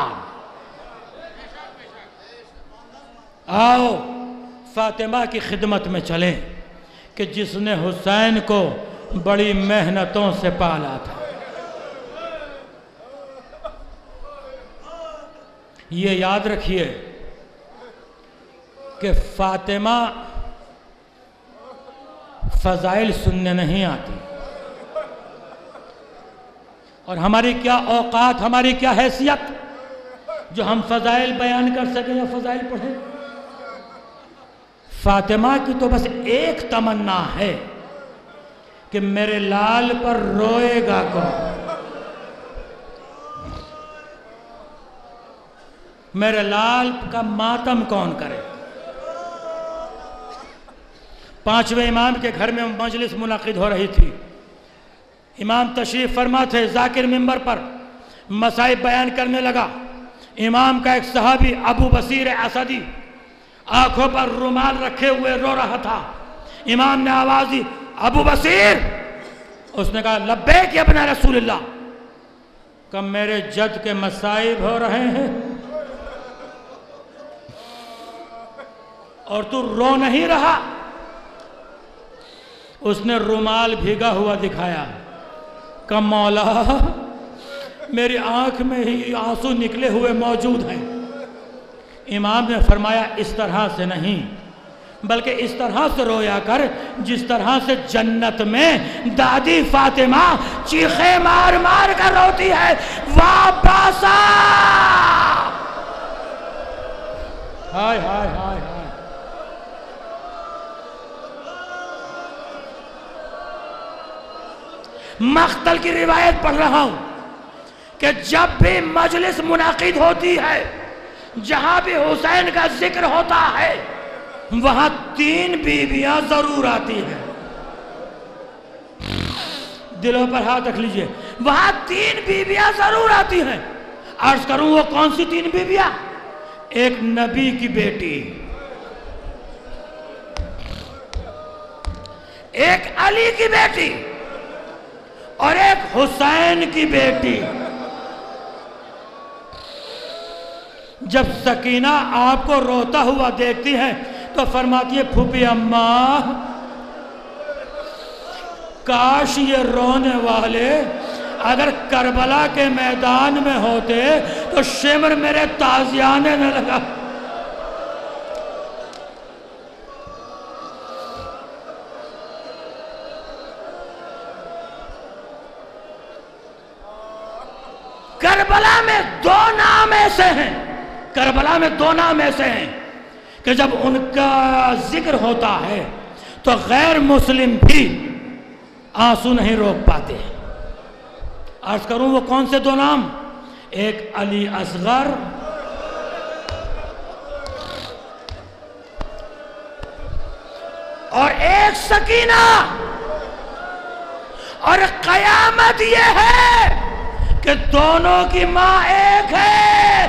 آؤ فاطمہ کی خدمت میں چلیں کہ جس نے حسین کو بڑی محنتوں سے پالا تھا۔ یہ یاد رکھیے کہ فاطمہ فضائل سننے نہیں آتی، اور ہماری کیا اوقات، ہماری کیا حیثیت جو ہم فضائل بیان کر سکیں یا فضائل پڑھیں۔ فاطمہ کی تو بس ایک تمنا ہے کہ میرے لال پر روئے گا کون، میرے لال کا ماتم کون کرے۔ 5ویں امام کے گھر میں مجلس منعقد ہو رہی تھی، امام تشریف فرما تھے، ذاکر منبر پر مصائب بیان کرنے لگا۔ امام کا ایک صحابی ابو بصیر اسدی آنکھوں پر رومال رکھے ہوئے رو رہا تھا۔ امام نے آواز دی، ابو بصیر۔ اس نے کہا لبیک یا ابن رسول اللہ، کہ میرے جد کے مصائب ہو رہے ہیں اور تو رو نہیں رہا۔ اس نے رومال بھیگا ہوا دکھایا، کہ مولا میری آنکھ میں ہی آنسو نکلے ہوئے موجود ہیں۔ امام نے فرمایا اس طرح سے نہیں، بلکہ اس طرح سے رویا کر جس طرح سے جنت میں دادی فاطمہ چیخیں مار مار کر روتی ہے، واباسا، ہائے ہائے ہائے ہائے۔ مقتل کی روایت پڑھ رہا ہوں کہ جب بھی مجلس منعقد ہوتی ہے، جہاں بھی حسین کا ذکر ہوتا ہے، وہاں 3 بیویاں ضرور آتی ہیں۔ دلوں پر ہاتھ رکھ لیجئے، وہاں 3 بیویاں ضرور آتی ہیں۔ عرض کروں وہ کون سی 3 بیویاں؟ ایک نبی کی بیٹی، ایک علی کی بیٹی، اور ایک حسین کی بیٹی۔ جب سکینہ آپ کو روتا ہوا دیکھتی ہے تو فرماتی ہے پھوپھی اماں، کاش یہ رونے والے اگر کربلا کے میدان میں ہوتے تو شمر میرے تازیانے نہ لگا۔ کربلا میں 2 نام ایسے ہیں، کربلا میں 2 نام ایسے ہیں کہ جب ان کا ذکر ہوتا ہے تو غیر مسلم بھی آنسو نہیں روک پاتے۔ عرض کروں وہ کون سے 2 نام؟ ایک علی اصغر اور ایک سکینہ۔ اور قیامت یہ ہے کہ کہ دونوں کی ماں ایک ہے.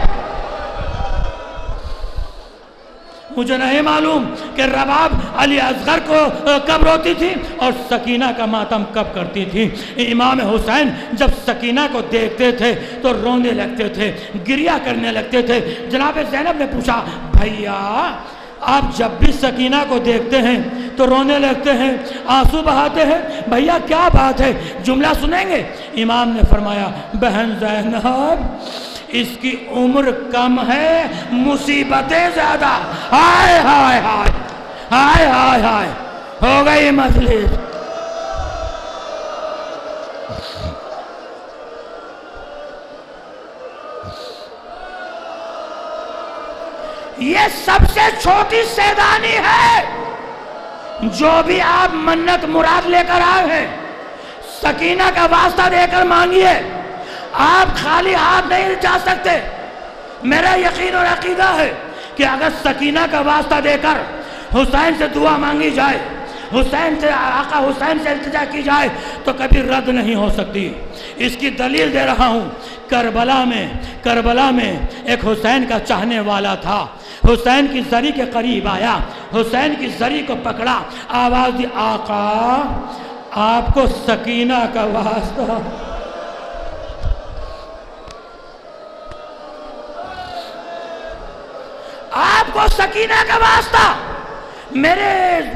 مجھے نہیں معلوم کہ رباب علی اصغر کو کب روتی تھی اور سکینہ کا ماتم کب کرتی تھی. امام حسین جب سکینہ کو دیکھتے تھے تو رونے لگتے تھے, گریہ کرنے لگتے تھے. جناب زینب نے پوچھا, بھیا آپ جب بھی سکینہ کو دیکھتے ہیں تو رونے لگتے ہیں, آنسو بہاتے ہیں, بھیا کیا بات ہے, جملہ سنیں گے؟ امام نے فرمایا, بہن زینب اس کی عمر کم ہے, مصیبتیں زیادہ. ہائے ہائے ہائے ہائے ہائے ہائے, ہو گئی مجلس. یہ سب سے چھوٹی سیدانی ہے. جو بھی آپ منت مراد لے کر آئے ہیں, سکینہ کا واسطہ دے کر مانگیے. آپ خالی ہاتھ نہیں جا سکتے. میرا یقین اور عقیدہ ہے کہ اگر سکینہ کا واسطہ دے کر حسین سے دعا مانگی جائے, حسین سے, آقا حسین سے التجا کی جائے تو کبھی رد نہیں ہو سکتی. اس کی دلیل دے رہا ہوں. کربلا میں ایک حسین کا چاہنے والا تھا. حسین کی زری کے قریب آیا, حسین کی زری کو پکڑا, آواز دی, آقا آپ کو سکینہ کا واسطہ. آپ کو سکینہ کا واسطہ,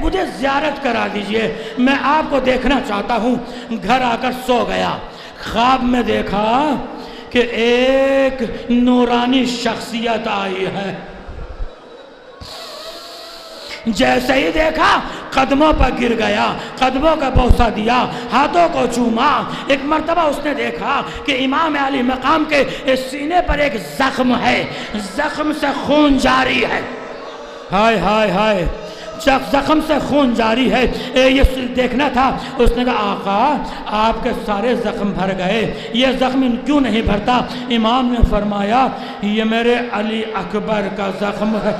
مجھے زیارت کرا دیجئے, میں آپ کو دیکھنا چاہتا ہوں. گھر آ کر سو گیا. خواب میں دیکھا کہ ایک نورانی شخصیت آئی ہے. جیسے ہی دیکھا قدموں پر گر گیا, قدموں کا بوسہ دیا, ہاتھوں کو چوما. ایک مرتبہ اس نے دیکھا کہ امام علی مقام کے سینے پر ایک زخم ہے, زخم سے خون جاری ہے. ہائے ہائے ہائے, زخم سے خون جاری ہے. یہ دیکھنا تھا. اس نے کہا, آقا آپ کے سارے زخم بھر گئے, یہ زخم کیوں نہیں بھرتا؟ امام نے فرمایا, یہ میرے علی اکبر کا زخم ہے.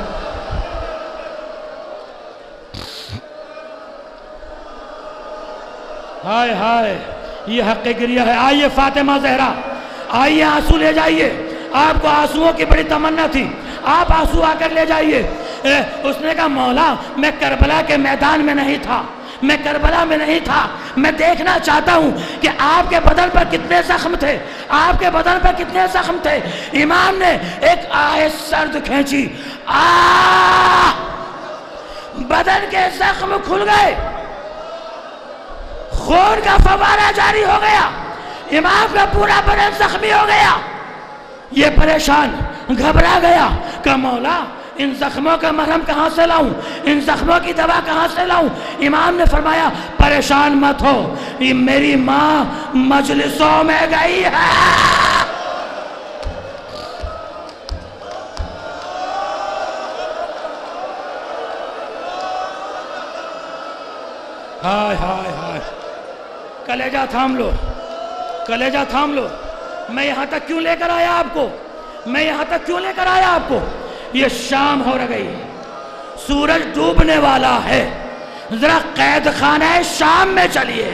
ہائے ہائے, یہ حق گریہ ہے. آئیے فاطمہ زہرا, آئیے آنسو لے جائیے. آپ کو آنسوؤں کی بڑی تمنا تھی, آپ آنسو آ کر لے جائیے. اس نے کہا, مولا میں کربلا کے میدان میں نہیں تھا, میں کربلا میں نہیں تھا, میں دیکھنا چاہتا ہوں کہ آپ کے بدن پر کتنے زخم تھے, آپ کے بدن پر کتنے زخم تھے. امام نے ایک آہ سرد کھینچی, بدن کے زخم کھل گئے, خون کا فوارہ جاری ہو گیا, امام کا پورا بدن زخمی ہو گیا. یہ پریشان گھبرا گیا کہ مولا ان زخموں کا مرہم کہاں سے لاؤں, ان زخموں کی دوا کہاں سے لاؤں؟ امام نے فرمایا, پریشان مت ہو, یہ میری ماں مجلسوں میں گئی ہے. ہائے ہائے ہائے, کلیجہ تھام لو, کلیجہ تھام لو. میں یہاں تک کیوں لے کر آیا آپ کو, میں یہاں تک کیوں لے کر آیا آپ کو؟ یہ شام ہو گئی, سورج ڈوبنے والا ہے, ذرا قید خانہ شام میں چلیے.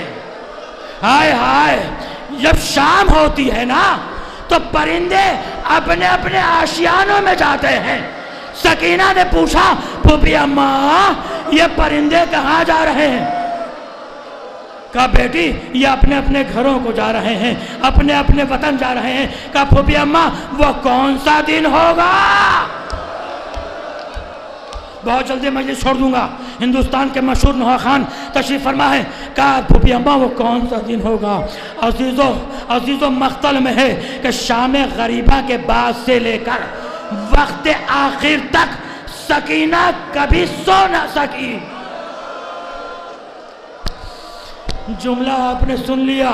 ہائے ہائے, جب شام ہوتی ہے نا تو پرندے اپنے اپنے آشیانوں میں جاتے ہیں. سکینہ نے پوچھا, پھوپھی اماں یہ پرندے کہاں جا رہے ہیں؟ کہا, بیٹی یہ اپنے اپنے گھروں کو جا رہے ہیں, اپنے اپنے وطن جا رہے ہیں. کہا, پھوپھی اماں وہ کون سا دن ہوگا؟ بہت جلدی مجلس چھوڑ دوں گا. ہندوستان کے مشہور نوحہ خان تشریف فرما ہے. کہا, پھوپھی اماں وہ کون سا دن ہوگا؟ عزیزو مقتل میں ہے کہ شام غریبہ کے بعد سے لے کر وقت آخر تک سکینہ کبھی سو نہ سکی. جملہ آپ نے سن لیا.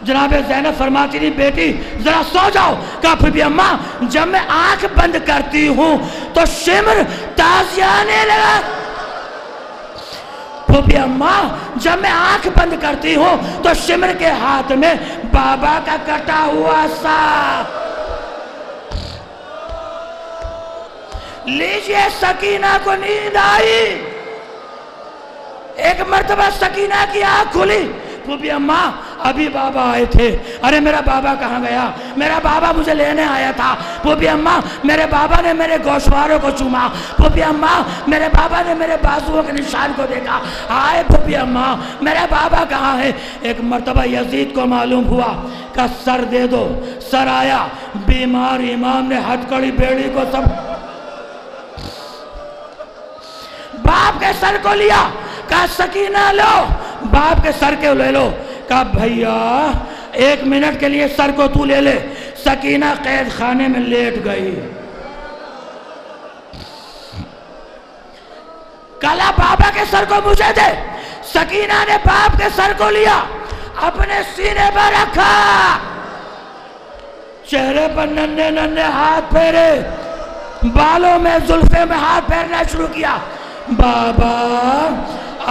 جناب زینب فرماتی تھی, بیٹی ذرا سو جاؤ. کہا, پھوپھی اماں جب میں آنکھ بند کرتی ہوں تو شمر تازیانے لگا. پھوپھی اماں جب میں آنکھ بند کرتی ہوں تو شمر کے ہاتھ میں بابا کا کٹا ہوا سانپ. لیجئے, سکینہ کو نیند آئی. ایک مرتبہ سکینہ کی آنکھ کھلی. پھوپھی اماں ابھی بابا آئے تھے. ارے میرا بابا کہاں گیا؟ میرا بابا مجھے لینے آیا تھا. پھوپھی اماں میرے بابا نے میرے گوشواروں کو چوما. پھوپھی اماں میرے بابا نے میرے بازوؤں کے نشان کو دیکھا. آئے پھوپھی اماں میرا بابا کہاں ہے؟ ایک مرتبہ یزید کو معلوم ہوا کہ سر دے دو. سر آیا. بیمار امام نے ہتھکڑی بیڑی کو سب باپ کے سر کو لیا. کہا سکینہ لو. باپ کے سر کے لے لو. کہا بھیا 1 منٹ کے لیے سر کو تو لے لے. سکینہ قید خانے میں لیٹ گئی. کہا بابا کے سر کو مجھے دے. سکینہ نے باپ کے سر کو لیا, اپنے سینے پر رکھا, چہرے پر ننھے ننھے ہاتھ پھیرے, بالوں میں زلفے میں ہاتھ پھیرنا شروع کیا. بابا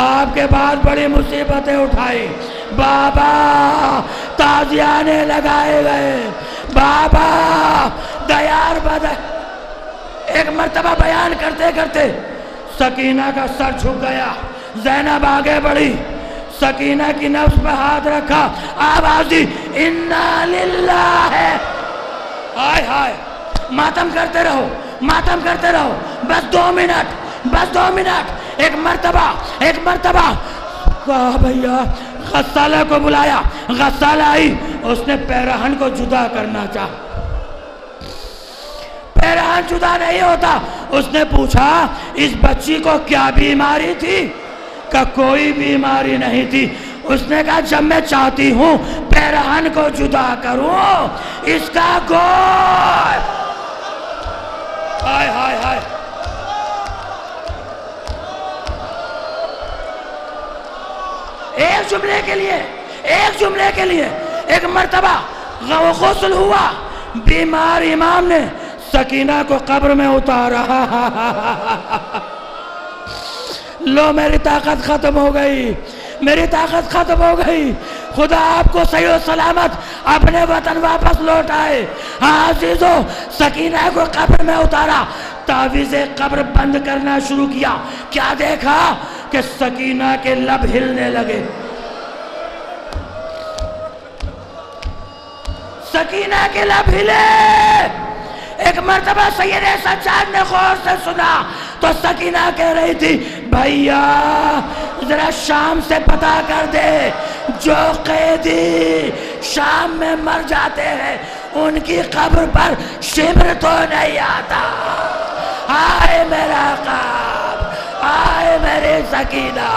آپ کے بعد بڑی مصیبتیں اٹھائی. بابا تازیانے لگائے گئے. بابا دیار بدر. ایک مرتبہ بیان کرتے کرتے سکینہ کا سر جھک گیا. زینب آگے بڑھی, سکینہ کی نفس پہ ہاتھ رکھا, آواز دی انا للہ ہے. ہائے ہائے, ماتم کرتے رہو, ماتم کرتے رہو, بس 2 منٹ, بس 2 منٹ. ایک مرتبہ کہا بھیا غسالہ کو بلایا. غسالہ آئی, اس نے پیرہن کو جدا کرنا چاہا. پیرہن جدا نہیں ہوتا. اس نے پوچھا اس بچی کو کیا بیماری تھی؟ کہ کوئی بیماری نہیں تھی. اس نے کہا جب میں چاہتی ہوں پیرہن کو جدا کروں اس کا گوشت. ہائے ہائے ہائے, ایک جملے کے لیے ایک مرتبہ غسل ہوا. بیمار امام نے سکینہ کو قبر میں اتارا. لو میری طاقت ختم ہو گئی, میری طاقت ختم ہو گئی. خدا آپ کو صحیح و سلامت اپنے وطن واپس لوٹ آئے. ہاں عزیزو, سکینہ کو قبر میں اتارا, تعویذ قبر بند کرنا شروع کیا. کیا دیکھا کہ سکینہ کے لب ہلنے لگے. سکینہ کے لب ہلے. ایک مرتبہ سید سجاد نے غور سے سنا تو سکینہ کہہ رہی تھی بھیا ذرا شام سے پتہ کر دے, جو قیدی شام میں مر جاتے ہیں ان کی قبر پر شمر تو نہیں آتا. آئے میرا قاب, آئے میرے سکینہ,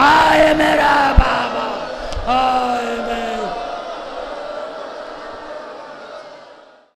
آئے میرا بابا, آئے میرا